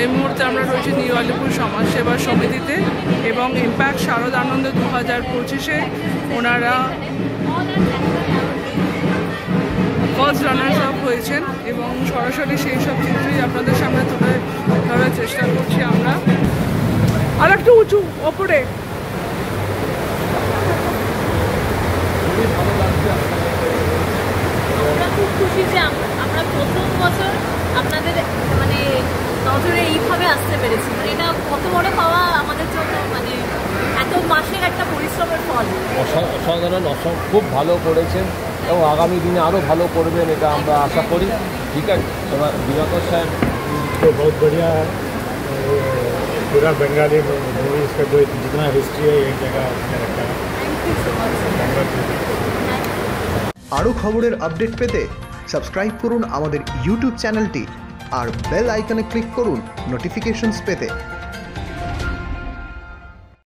এই মুহূর্তে আমরা রয়েছি নিউ আলিপুর সমাজসেবা সমিতিতে এবং ইম্প্যাক্ট শারদ আনন্দ 2025-এ ওনারা ফার্স্ট রানার্স আপ হয়েছেন এবং সরাসরি সেই সব চিত্রই আপনাদের সামনে তুলে ধরার চেষ্টা করছি আমরা। আর একটু উঁচু ওপরে আমরা খুব খুশি যে আমরা প্রথম বছর আপনাদের মানে নজরে এইভাবে আসতে পেরেছি। মানে এটা কত বড় পাওয়া আমাদের জন্য, মানে এত মাসের একটা পরিশ্রমের ফল। অসাধারণ খুব ভালো করেছেন এবং আগামী দিনে আরও ভালো করবেন এটা আমরা আশা করি। ठीक है, दिवाकर साहब तो बहुत बढ़िया पूरा बंगाली मूवीज का जो जितना हिस्ट्री है एक जगह रखा है। আরও খবরের আপডেট পেতে সাবস্ক্রাইব করুন আমাদের ইউটিউব চ্যানেলটি আর বেল আইকনে ক্লিক করুন নোটিফিকেশনস পেতে।